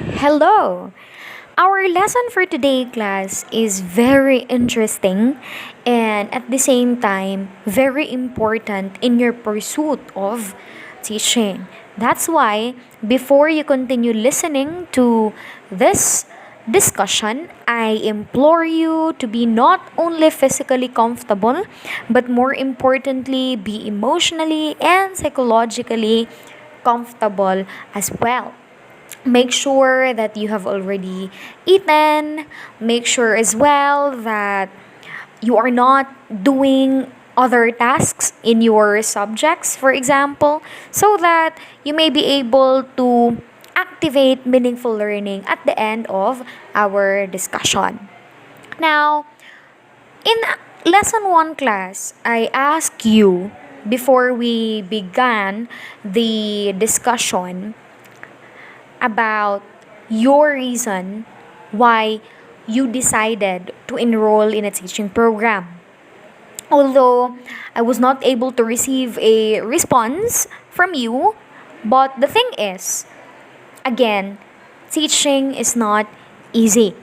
Hello! Our lesson for today, class, is very interesting and at the same time very important in your pursuit of teaching. That's why, before you continue listening to this discussion, I implore you to be not only physically comfortable, but more importantly, be emotionally and psychologically comfortable as well. Make sure that you have already eaten. Make sure as well that you are not doing other tasks in your subjects, for example, so that you may be able to activate meaningful learning at the end of our discussion. Now, in lesson 1 class, I ask you before we began the discussion about your reason why you decided to enroll in a teaching program. Although I was not able to receive a response from you, but the thing is, again, teaching is not easy,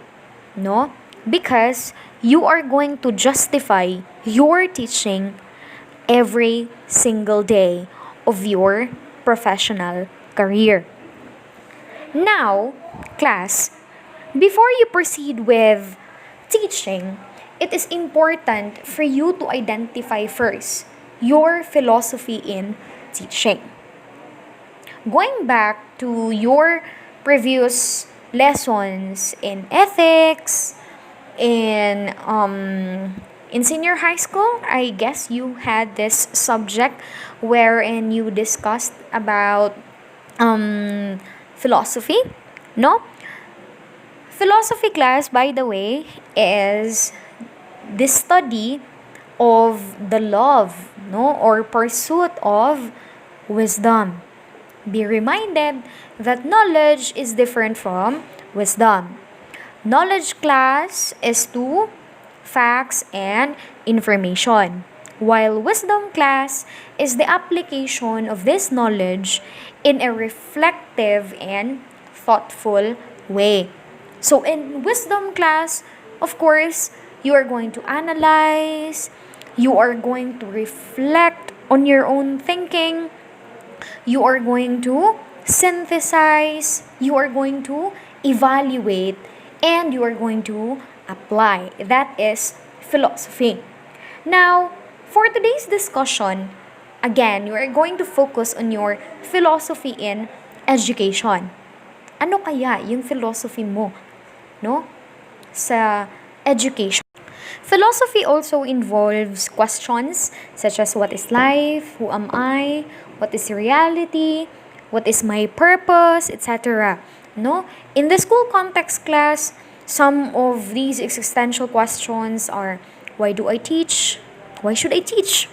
no? Because you are going to justify your teaching every single day of your professional career. Now, class, before you proceed with teaching, it is important for you to identify first your philosophy in teaching. Going back to your previous lessons in ethics, in senior high school, I guess you had this subject wherein you discussed about um, philosophy, no? Philosophy class, by the way, is the study of the love, no, or pursuit of wisdom. Be reminded that knowledge is different from wisdom. Knowledge class is to facts and information, while wisdom class is the application of this knowledge in a reflective and thoughtful way. So, in wisdom class, of course, you are going to analyze, you are going to reflect on your own thinking, you are going to synthesize, you are going to evaluate, and you are going to apply. That is philosophy. Now, for today's discussion, again, you are going to focus on your philosophy in education. Ano kaya yung philosophy mo, no? Sa education. Philosophy also involves questions such as what is life, who am I, what is reality, what is my purpose, etc. No? In the school context class, some of these existential questions are why do I teach? Why should I teach?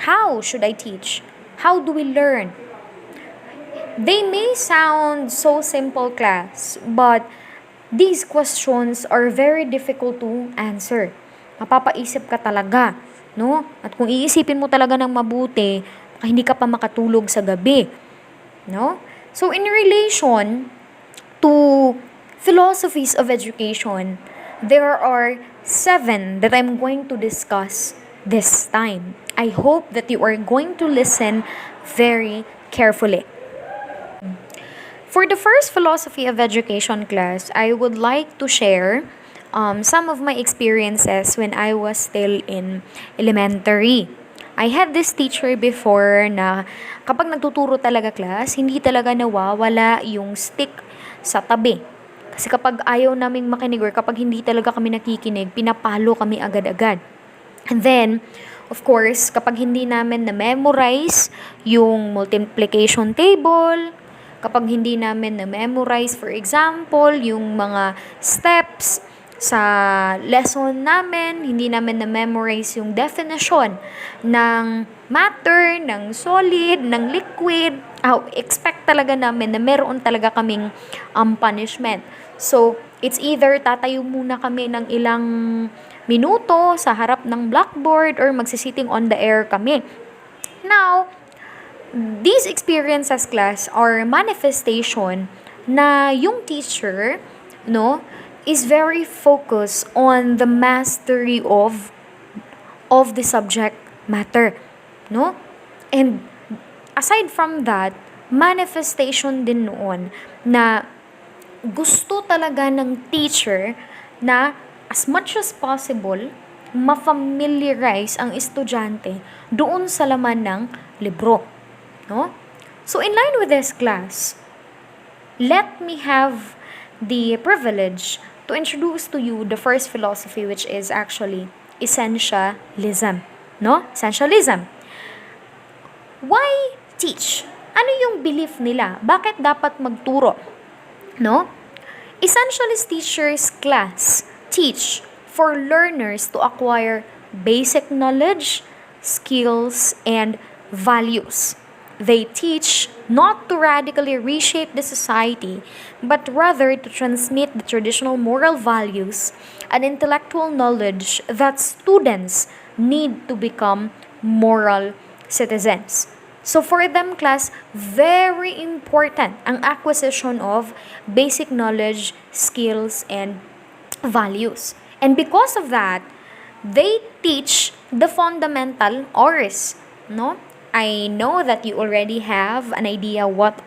How should I teach? How do we learn? They may sound so simple, class, but these questions are very difficult to answer. Mapapaisip ka talaga, no? At kung iisipin mo talaga ng mabuti, baka hindi ka pa makatulog sa gabi, no? So in relation to philosophies of education, there are 7 that I'm going to discuss this time. I hope that you are going to listen very carefully. For the first philosophy of education class, I would like to share some of my experiences when I was still in elementary. I had this teacher before na kapag nagtuturo talaga class, hindi talaga nawawala yung stick sa tabi. Kasi kapag ayaw naming makinig or kapag hindi talaga kami nakikinig, pinapalo kami agad-agad. And then, of course, kapag hindi namin na-memorize yung multiplication table, kapag hindi namin na-memorize, for example, yung mga steps sa lesson namin, hindi namin na-memorize yung definition ng matter, ng solid, ng liquid, expect talaga namin na meron talaga kaming punishment. So, it's either tatayo muna kami ng ilang minuto sa harap ng blackboard or magsisitting on the air kami. Now, these experiences, class, are manifestation na yung teacher, no, is very focused on the mastery of the subject matter, no? And aside from that, manifestation din noon na gusto talaga ng teacher na as much as possible ma-familiarize ang estudyante doon sa laman ng libro, no? So in line with this class, let me have the privilege to introduce to you the first philosophy, which is actually Essentialism, no? Essentialism. Why teach? Ano yung belief nila? Bakit dapat magturo? No? Essentialist teachers class teach for learners to acquire basic knowledge, skills, and values. They teach not to radically reshape the society, but rather to transmit the traditional moral values and intellectual knowledge that students need to become moral citizens. So for them class, very important ang acquisition of basic knowledge, skills, and values. And because of that, they teach the fundamental auras, no? I know that you already have an idea what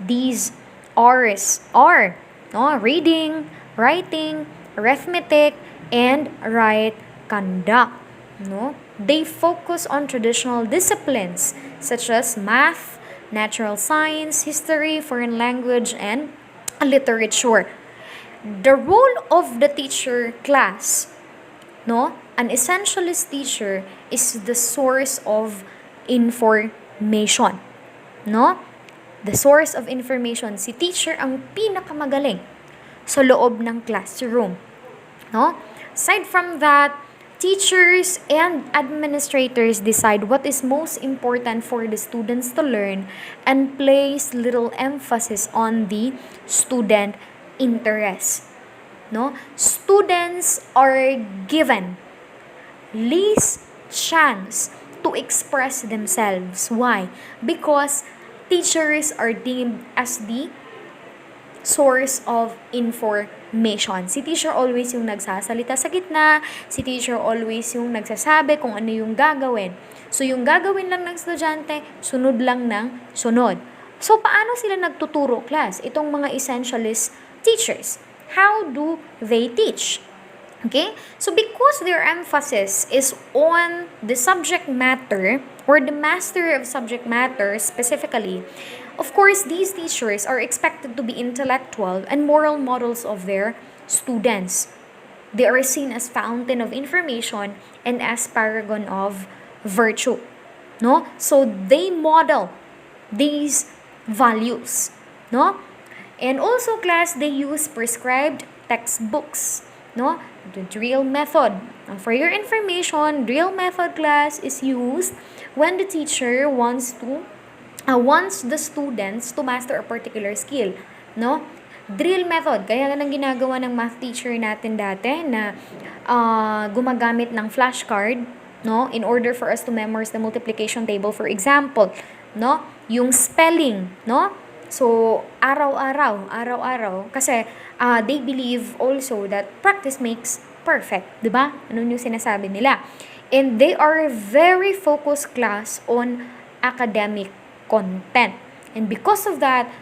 these auras are, no? Reading, writing, arithmetic, and right conduct, no? They focus on traditional disciplines such as math, natural science, history, foreign language, and literature. The role of the teacher class, no? An essentialist teacher is the source of information, no? The source of information. Si teacher ang pinakamagaling sa loob ng classroom, no? Aside from that, teachers and administrators decide what is most important for the students to learn and place little emphasis on the student interest, no? Students are given least chance to express themselves. Why? Because teachers are deemed as the source of information. Si teacher always yung nagsasalita sa gitna, si teacher always yung nagsasabi kung ano yung gagawin. So yung gagawin lang ng estudyante, sunod lang ng sunod. So paano sila nagtuturo class? Itong mga essentialist teachers. How do they teach? Okay? So because their emphasis is on the subject matter or the mastery of subject matter specifically, of course, these teachers are expected to be intellectual and moral models of their students. They are seen as fountain of information and as paragon of virtue, no? So they model these values, no? And also class, they use prescribed textbooks, no? The drill method. For your information, drill method class is used when the teacher wants the students to master a particular skill, no? Drill method, kaya nang ginagawa ng math teacher natin dati na gumagamit ng flashcard, no? In order for us to memorize the multiplication table, for example, no? Yung spelling, no? So, araw-araw, kasi they believe also that practice makes perfect, di ba? Ano yung sinasabi nila? And they are a very focused class on academic content. And because of that,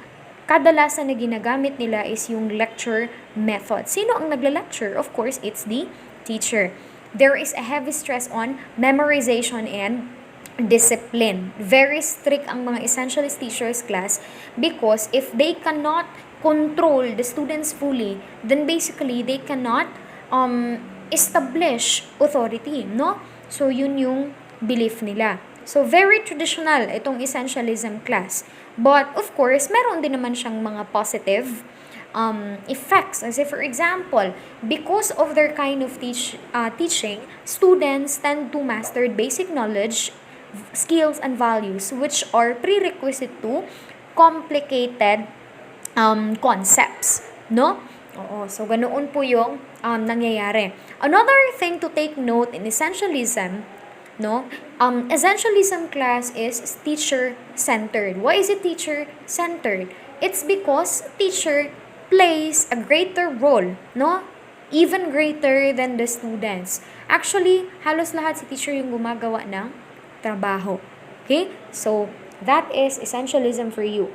kadalasan na ginagamit nila is yung lecture method. Sino ang nagla-lecture? Of course, it's the teacher. There is a heavy stress on memorization and discipline. Very strict ang mga essentialist teachers class because if they cannot control the students fully, then basically they cannot establish authority, no? So yun yung belief nila. So, very traditional itong essentialism class. But, of course, meron din naman siyang mga positive effects. As if, for example, because of their kind of teaching, students tend to master basic knowledge, skills, and values, which are prerequisite to complicated concepts. No? Oo, so ganoon po yung nangyayari. Another thing to take note in essentialism, no? Essentialism class is teacher-centered. Why is it teacher-centered? It's because teacher plays a greater role, no? Even greater than the students. Actually, halos lahat si teacher yung gumagawa ng trabaho. Okay? So, that is essentialism for you.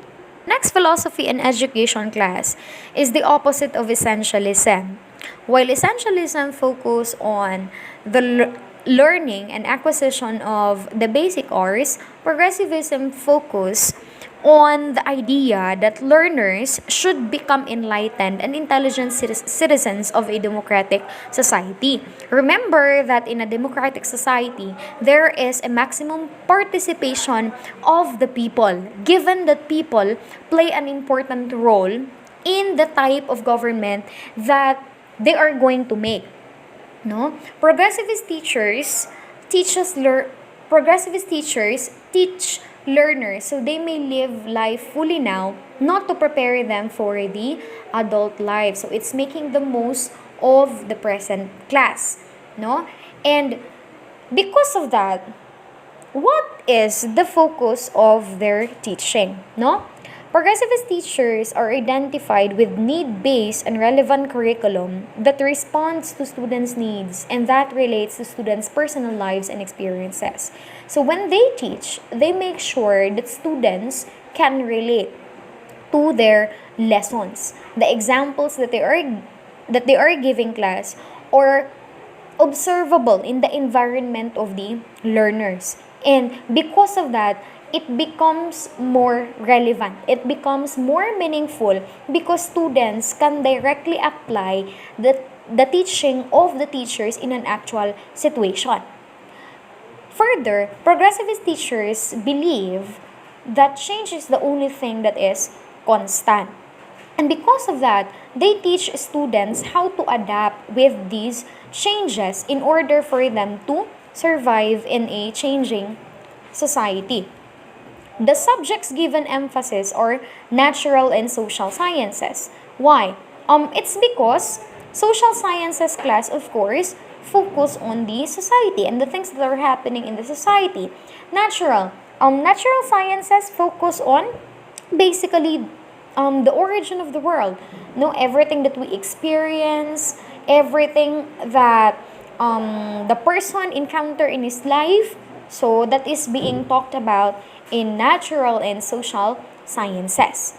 Next philosophy and education class is the opposite of essentialism. While essentialism focus on the learning and acquisition of the basic R's, progressivism focus on the idea that learners should become enlightened and intelligent citizens of a democratic society. Remember that in a democratic society, there is a maximum participation of the people, given that people play an important role in the type of government that they are going to make. No? Progressivist teachers teach learners so they may live life fully now, not to prepare them for the adult life. So it's making the most of the present class, no? And because of that, what is the focus of their teaching, no? Progressivist teachers are identified with need-based and relevant curriculum that responds to students' needs and that relates to students' personal lives and experiences. So when they teach, they make sure that students can relate to their lessons. The examples that they are giving class or observable in the environment of the learners. And because of that, it becomes more relevant. It becomes more meaningful because students can directly apply the teaching of the teachers in an actual situation. Further, progressivist teachers believe that change is the only thing that is constant. And because of that, they teach students how to adapt with these changes in order for them to survive in a changing society. The subjects given emphasis are natural and social sciences. Why? It's because social sciences class, of course, focus on the society and the things that are happening in the society. Natural sciences focus on basically the origin of the world. No, everything that we experience, everything that the person encounter in his life. So that is being talked about in natural and social sciences.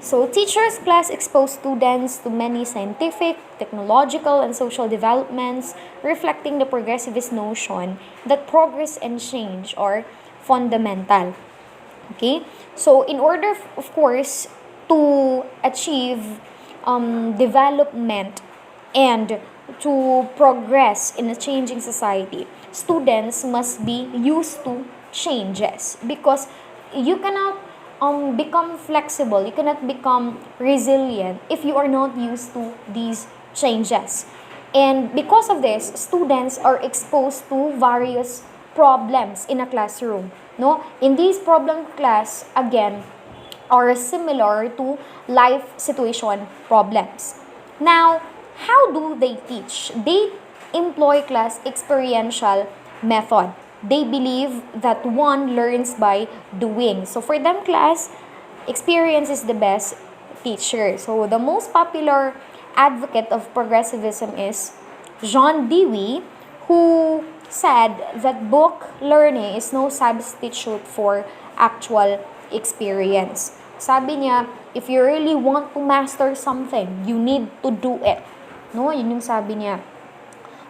So teachers class expose students to many scientific, technological, and social developments, reflecting the progressivist notion that progress and change are fundamental. Okay? So in order, of course, to achieve development and to progress in a changing society, students must be used to changes because you cannot become flexible, you cannot become resilient if you are not used to these changes. And because of this, students are exposed to various problems in a classroom. No, in these problem class again are similar to life situation problems. Now, how do they teach? They employ class experiential method. They believe that one learns by doing. So for them, class experience is the best teacher. So the most popular advocate of progressivism is John Dewey, who said that book learning is no substitute for actual experience. Sabi niya, if you really want to master something, you need to do it. No, yun yung sabi niya.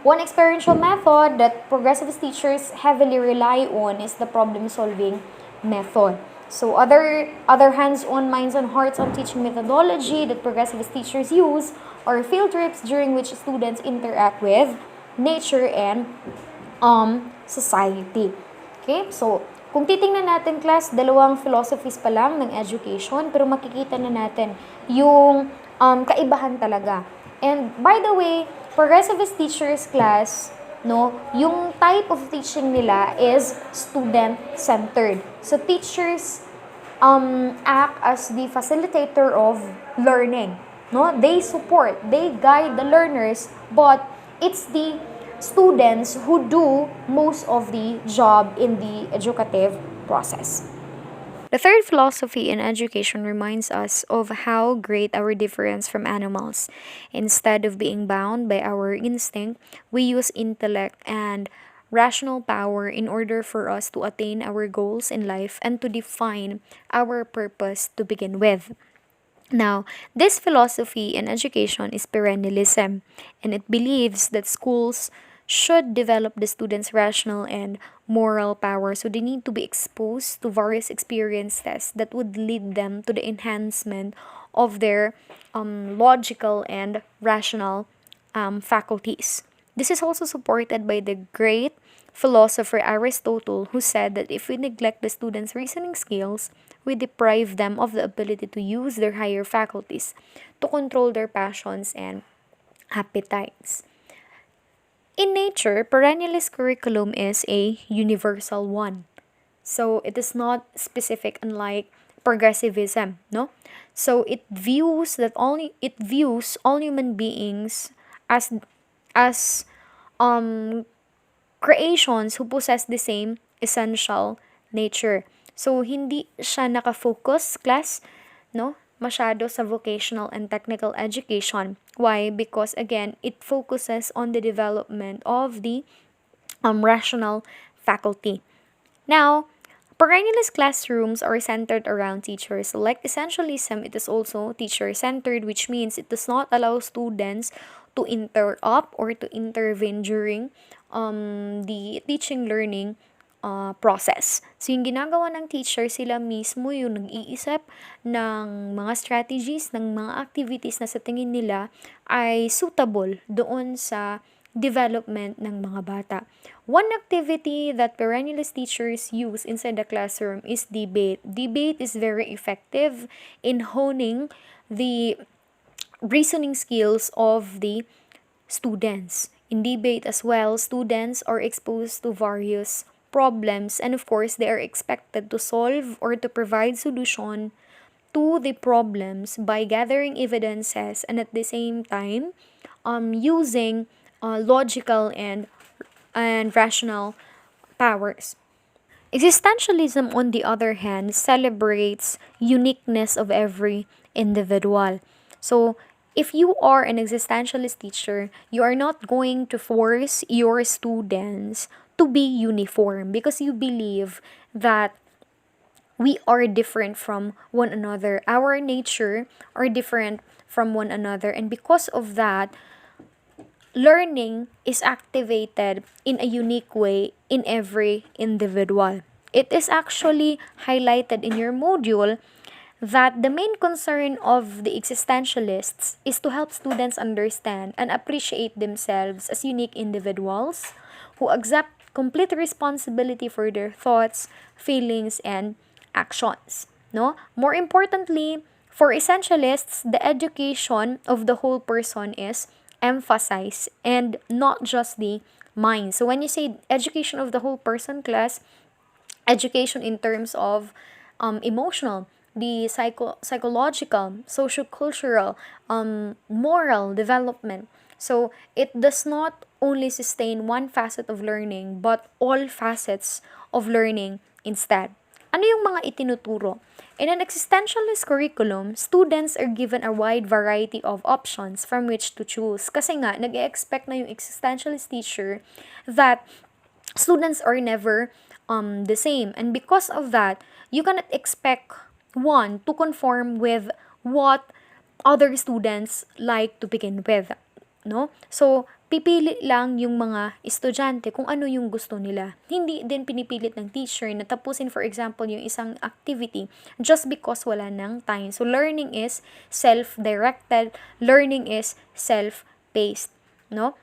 One experiential method that progressivist teachers heavily rely on is the problem-solving method. So other hands-on, minds and hearts-on teaching methodology that progressivist teachers use are field trips during which students interact with nature and society. Okay? So, kung titingnan natin class, dalawang philosophies pa lang ng education, pero makikita na natin yung kaibahan talaga. And by the way, progressivist teachers class, no, yung type of teaching nila is student-centered. So teachers act as the facilitator of learning. No, they support, they guide the learners, but it's the students who do most of the job in the educative process. The third philosophy in education reminds us of how great our difference from animals. Instead of being bound by our instinct, we use intellect and rational power in order for us to attain our goals in life and to define our purpose to begin with. Now, this philosophy in education is perennialism, and it believes that schools should develop the students' rational and moral power. So they need to be exposed to various experiences that would lead them to the enhancement of their logical and rational faculties. This is also supported by the great philosopher Aristotle, who said that if we neglect the students' reasoning skills, we deprive them of the ability to use their higher faculties to control their passions and appetites. In nature, perennialist curriculum is a universal one. So it is not specific, unlike progressivism, no? So it views all human beings as as creations who possess the same essential nature. So, hindi siya nakafocus, class, no? Masyado sa vocational and technical education. Why? Because again, it focuses on the development of the rational faculty. Now, perennialist classrooms are centered around teachers. Like essentialism, it is also teacher-centered, which means it does not allow students to interrupt or to intervene during the teaching learning process. So, yung ginagawa ng teacher, sila mismo yung nag-iisip ng mga strategies, ng mga activities na sa tingin nila ay suitable doon sa development ng mga bata. One activity that perennialist teachers use inside the classroom is debate. Debate is very effective in honing the reasoning skills of the students. In debate as well, students are exposed to various problems, and of course, they are expected to solve or to provide solution to the problems by gathering evidences and at the same time using logical and rational powers. Existentialism, on the other hand, celebrates uniqueness of every individual. So, if you are an existentialist teacher, you are not going to force your students to be uniform because you believe that we are different from one another. Our nature are different from one another, and because of that, learning is activated in a unique way in every individual. It is actually highlighted in your module that the main concern of the existentialists is to help students understand and appreciate themselves as unique individuals who accept complete responsibility for their thoughts, feelings, and actions. No? More importantly, for essentialists, the education of the whole person is emphasized and not just the mind. So when you say education of the whole person, class, education in terms of emotional, the psychological, social-cultural, moral development. So it does not only sustain one facet of learning, but all facets of learning instead. Ano yung mga itinuturo? In an existentialist curriculum, students are given a wide variety of options from which to choose. Kasi nga, nag-expect na yung existentialist teacher that students are never the same. And because of that, you cannot expect one to conform with what other students like to begin with. No? So, pipili lang yung mga estudyante kung ano yung gusto nila. Hindi din pinipilit ng teacher na tapusin, for example, yung isang activity just because wala nang time. So, learning is self-directed. Learning is self-paced. No?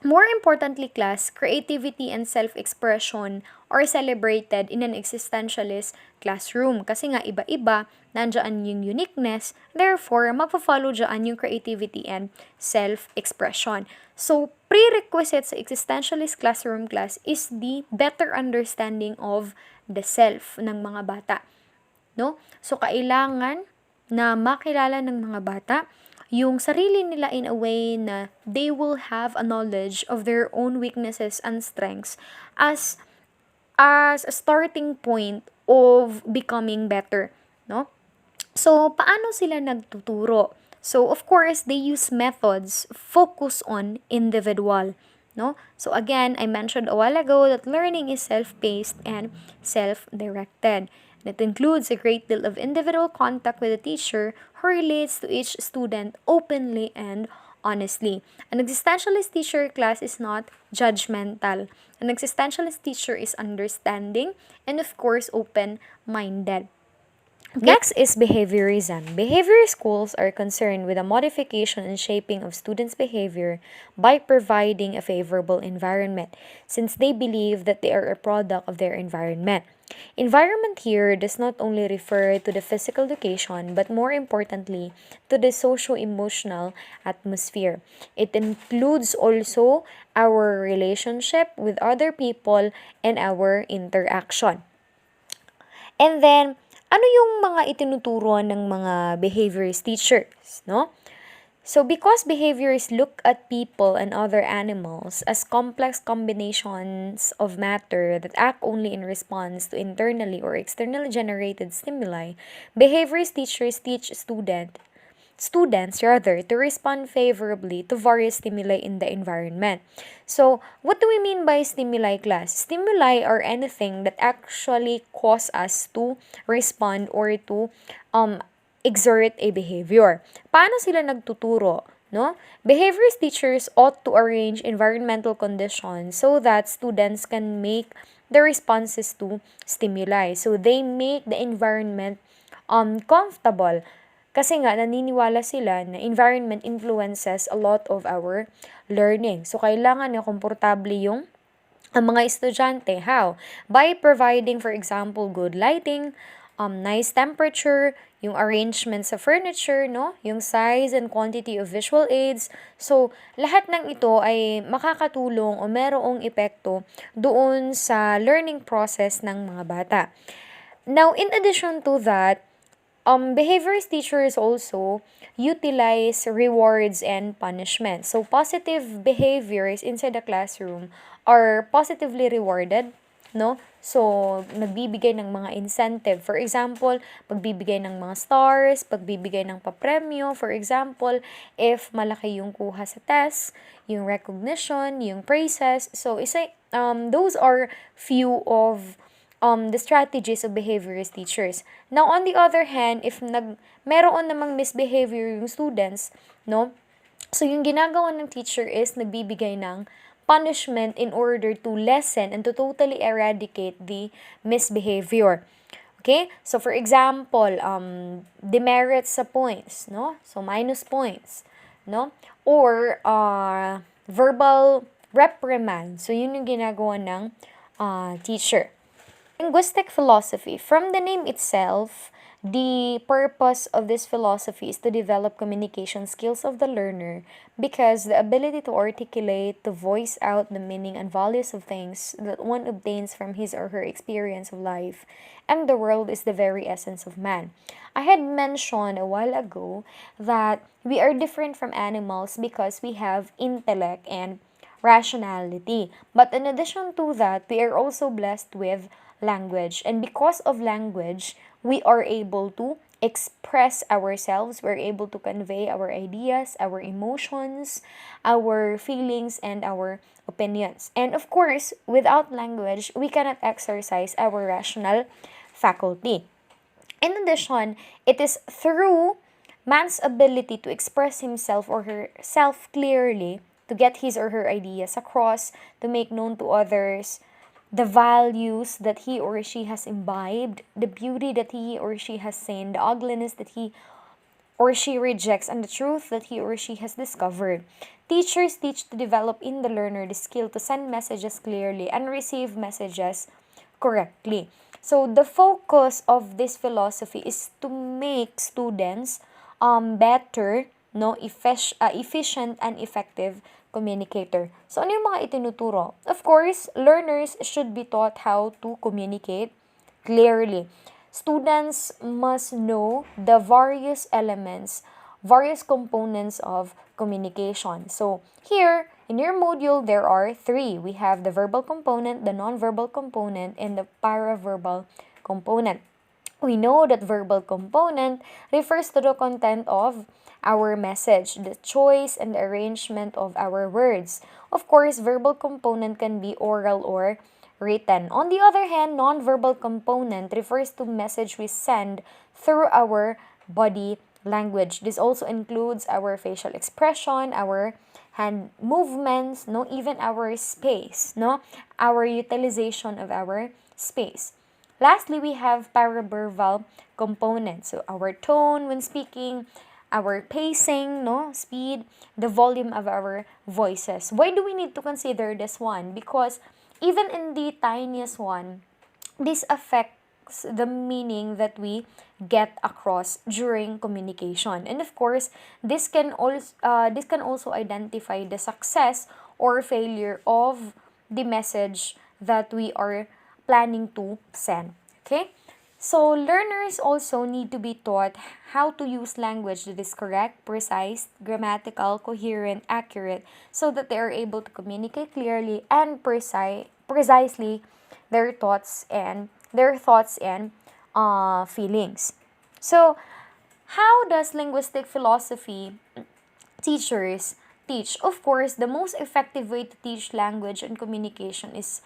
More importantly, class, creativity and self-expression are celebrated in an existentialist classroom. Kasi nga, iba-iba, nandiyan yung uniqueness, therefore, magpa-follow dyan yung creativity and self-expression. So, prerequisite sa existentialist classroom class is the better understanding of the self ng mga bata. No? So, kailangan na makilala ng mga bata yung sarili nila in a way na they will have a knowledge of their own weaknesses and strengths as a starting point of becoming better, no? So, paano sila nagtuturo? So, of course, they use methods focus on individual, no? So, again, I mentioned a while ago that learning is self-paced and self-directed. It includes a great deal of individual contact with the teacher who relates to each student openly and honestly. An existentialist teacher class is not judgmental. An existentialist teacher is understanding and, of course, open-minded. Next is behaviorism. Behavior schools are concerned with the modification and shaping of students' behavior by providing a favorable environment, since they believe that they are a product of their environment. Environment here does not only refer to the physical education, but more importantly, to the socio-emotional atmosphere. It includes also our relationship with other people and our interaction. And then, ano yung mga itinuturo ng mga behaviorist teachers, no? So, because behaviorists look at people and other animals as complex combinations of matter that act only in response to internally or externally generated stimuli, behaviorist teachers teach students rather to respond favorably to various stimuli in the environment. So, what do we mean by stimuli class? Stimuli are anything that actually cause us to respond or to exert a behavior. Paano sila nagtuturo? No? Behaviorist teachers ought to arrange environmental conditions so that students can make the responses to stimuli. So, they make the environment comfortable. Kasi nga, naniniwala sila na environment influences a lot of our learning. So, kailangan na komportable yung ang mga estudyante. How? By providing, for example, good lighting, nice temperature, yung arrangement sa furniture, no? Yung size and quantity of visual aids. So, lahat ng ito ay makakatulong o merong epekto doon sa learning process ng mga bata. Now, in addition to that, behaviorist teachers also utilize rewards and punishment. So, positive behaviors inside the classroom are positively rewarded, no? So, nagbibigay ng mga incentive. For example, pagbibigay ng mga stars, pagbibigay ng papremyo. For example, if malaki yung kuha sa test, yung recognition, yung praises. So, those are few of the strategies of behaviorist teachers. Now, on the other hand, if meron namang misbehavior yung students, no? So, yung ginagawa ng teacher is nagbibigay ng punishment in order to lessen and to totally eradicate the misbehavior. Okay? So, for example, demerits sa points, no? So, minus points, no? Or, verbal reprimand. So, yun yung ginagawa ng teacher. Linguistic philosophy. From the name itself, the purpose of this philosophy is to develop communication skills of the learner because the ability to articulate, to voice out the meaning and values of things that one obtains from his or her experience of life and the world is the very essence of man. I had mentioned a while ago that we are different from animals because we have intellect and rationality. But in addition to that, we are also blessed with language. And because of language, we are able to express ourselves, we're able to convey our ideas, our emotions, our feelings, and our opinions. And of course, without language, we cannot exercise our rational faculty. In addition, it is through man's ability to express himself or herself clearly, to get his or her ideas across, to make known to others the values that he or she has imbibed, the beauty that he or she has seen, the ugliness that he or she rejects, and the truth that he or she has discovered. Teachers teach to develop in the learner the skill to send messages clearly and receive messages correctly. So the focus of this philosophy is to make students better, no, efficient and effective communicator. So, ano yung mga itinuturo? Of course, learners should be taught how to communicate clearly. Students must know the various elements, various components of communication. So, here, in your module, there are three. We have the verbal component, the non-verbal component, and the paraverbal component. We know that verbal component refers to the content of our message, the choice and the arrangement of our words. Of course, verbal component can be oral or written. On the other hand, non-verbal component refers to message we send through our body language. This also includes our facial expression, our hand movements, no, even our space, no, our utilization of our space. Lastly, we have paraverbal components. So our tone when speaking, our pacing, no, speed, the volume of our voices. Why do we need to consider this one? Because even in the tiniest one, this affects the meaning that we get across during communication. And of course, this can also identify the success or failure of the message that we are planning to send. Okay? So, learners also need to be taught how to use language that is correct, precise, grammatical, coherent, accurate, so that they are able to communicate clearly and precisely their thoughts and feelings. So, how does linguistic philosophy teachers teach? Of course, the most effective way to teach language and communication is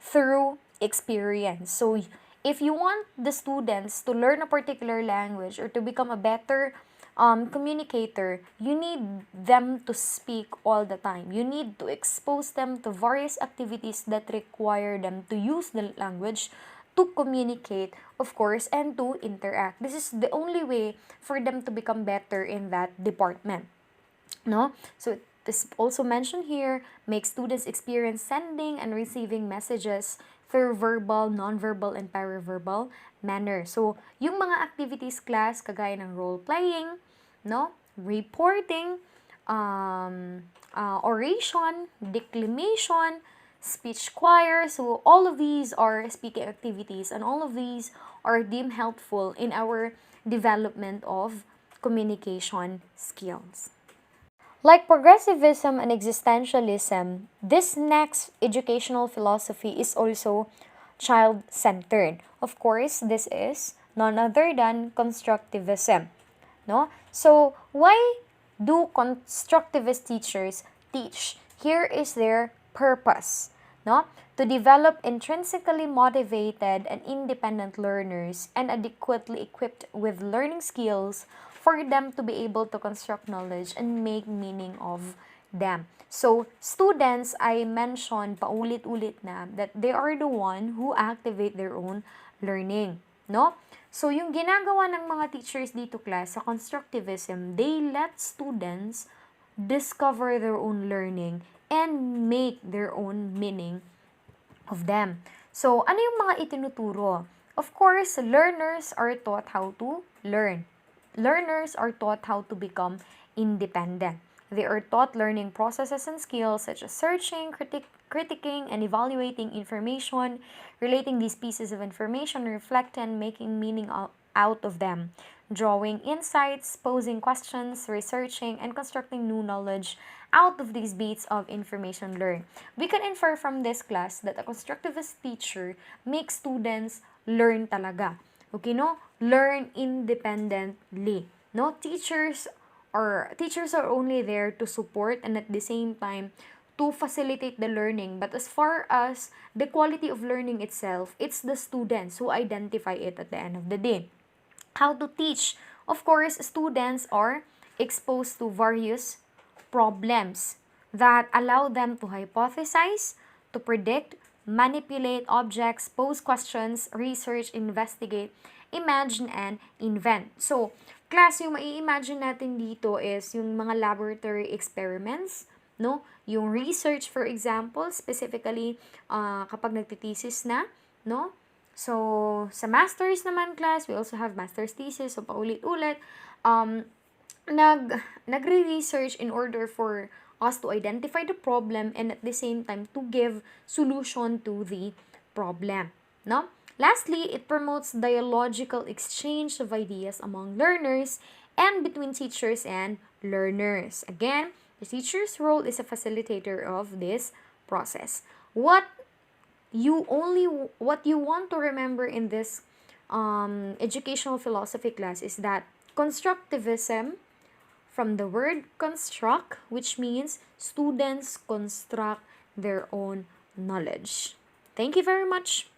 through experience. So, if you want the students to learn a particular language or to become a better communicator, you need them to speak all the time. You need to expose them to various activities that require them to use the language to communicate, of course, and to interact. This is the only way for them to become better in that department. No? So this also mentioned here, make students experience sending and receiving messages through verbal, non-verbal, and paraverbal manner. So, yung mga activities class, kagaya ng role-playing, no? Reporting, oration, declamation, speech choir. So, all of these are speaking activities, and all of these are deemed helpful in our development of communication skills. Like Progressivism and Existentialism, this next educational philosophy is also child-centered. Of course, this is none other than Constructivism. No? So, why do constructivist teachers teach? Here is their purpose. No? To develop intrinsically motivated and independent learners and adequately equipped with learning skills for them to be able to construct knowledge and make meaning of them. So, students, I mentioned paulit-ulit na that they are the one who activate their own learning. No? So, yung ginagawa ng mga teachers dito class sa constructivism, they let students discover their own learning and make their own meaning of them. So, ano yung mga itinuturo? Of course, learners are taught how to learn. Learners are taught how to become independent. They are taught learning processes and skills such as searching, critiquing, and evaluating information, relating these pieces of information, reflecting, and making meaning out of them, drawing insights, posing questions, researching, and constructing new knowledge out of these bits of information learned. We can infer from this class that a constructivist teacher makes students learn talaga. Okay, no? Learn independently. No? Teachers are only there to support and at the same time to facilitate the learning. But as far as the quality of learning itself, it's the students who identify it at the end of the day. How to teach? Of course, students are exposed to various problems that allow them to hypothesize, to predict, manipulate objects, pose questions, research, investigate, imagine, and invent. So, class, yung mai-imagine natin dito is yung mga laboratory experiments, no? Yung research, for example, specifically kapag nagtitesis na, no? So, sa master's naman class, we also have master's thesis, so paulit-ulit, nagre-research in order for us to identify the problem and at the same time to give solution to the problem, no? Lastly, it promotes dialogical exchange of ideas among learners and between teachers and learners. Again, the teacher's role is a facilitator of this process. What you want to remember in this educational philosophy class is that constructivism, from the word construct, which means students construct their own knowledge. Thank you very much.